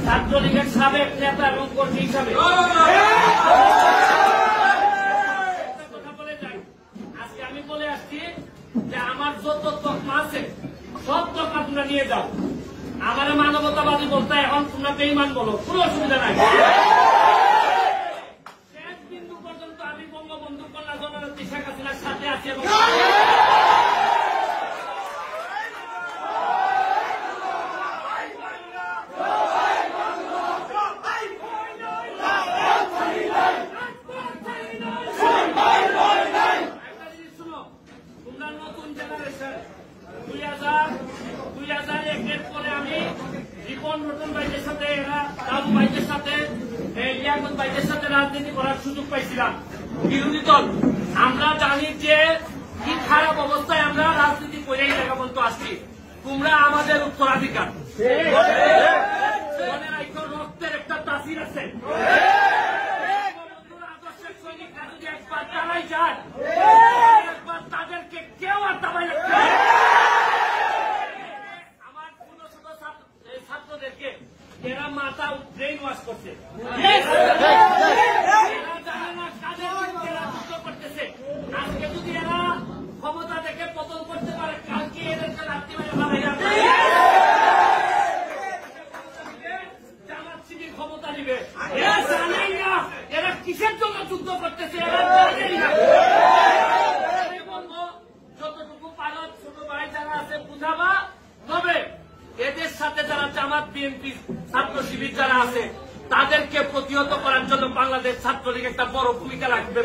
ছাত্রলীগের সাবেক নেতা এবং কর্মী হিসাবে কথা বলে যাই। আজকে আমি বলে আসছি যে আমার যত তকমা আছে সব তকমা তোমরা নিয়ে যাও। আমার মানবতাবাদী বলতে এখন তোমরা বেঈমান বলো, কোনো অসুবিধা নাই। শেষ বিন্দু পর্যন্ত আমি বঙ্গবন্ধু কন্যা জননেত্রী শেখ হাসিনার সাথে আছি এবং নতুন জেনারেশন 2001-এর পরে আমি রিপন রতন ভাইদের সাথে দাদু ভাইদের সাথে লিয়াকত ভাইদের সাথে রাজনীতি করার সুযোগ পাইছিলাম। বিরোধী দল আমরা জানি যে কি খারাপ অবস্থায় আমরা রাজনীতি করে এই জায়গা পর্যন্ত আসছি। তোমরা আমাদের উত্তরাধিকার, রক্তের একটা তাসির আছে। আদর্শের সৈনিকরা যদি একবার দাঁড়াই যায়, একবার তাদেরকে কেউ আর দাবাই রাখতে পারে না। আমার কোন ছোট ছাত্রদেরকে এরা মাথা ব্রেইন ওয়াশ করছে, এরা জানে না কাদের বিরুদ্ধে এরা যুদ্ধ করতেছে। আজকে যদি এরা ক্ষমতা থেকে পতন করতে পারে, কালকে এদেরকে রাত্রি মেরে মারা যাবে, জামাত শিবির ক্ষমতা নিবে। এরা জানেই না এরা কিসের জন্য যুদ্ধ করতেছে, এরা জানেই না। যতটুকু পারো ছোট ভাই যারা আছে বুঝাবা, তবে এদের সাথে যারা জামাত বিএনপি ছাত্র শিবির যারা আছে তাদেরকে প্রতিহত করার জন্য বাংলাদেশ ছাত্রলীগ একটা বড় ভূমিকা রাখবে।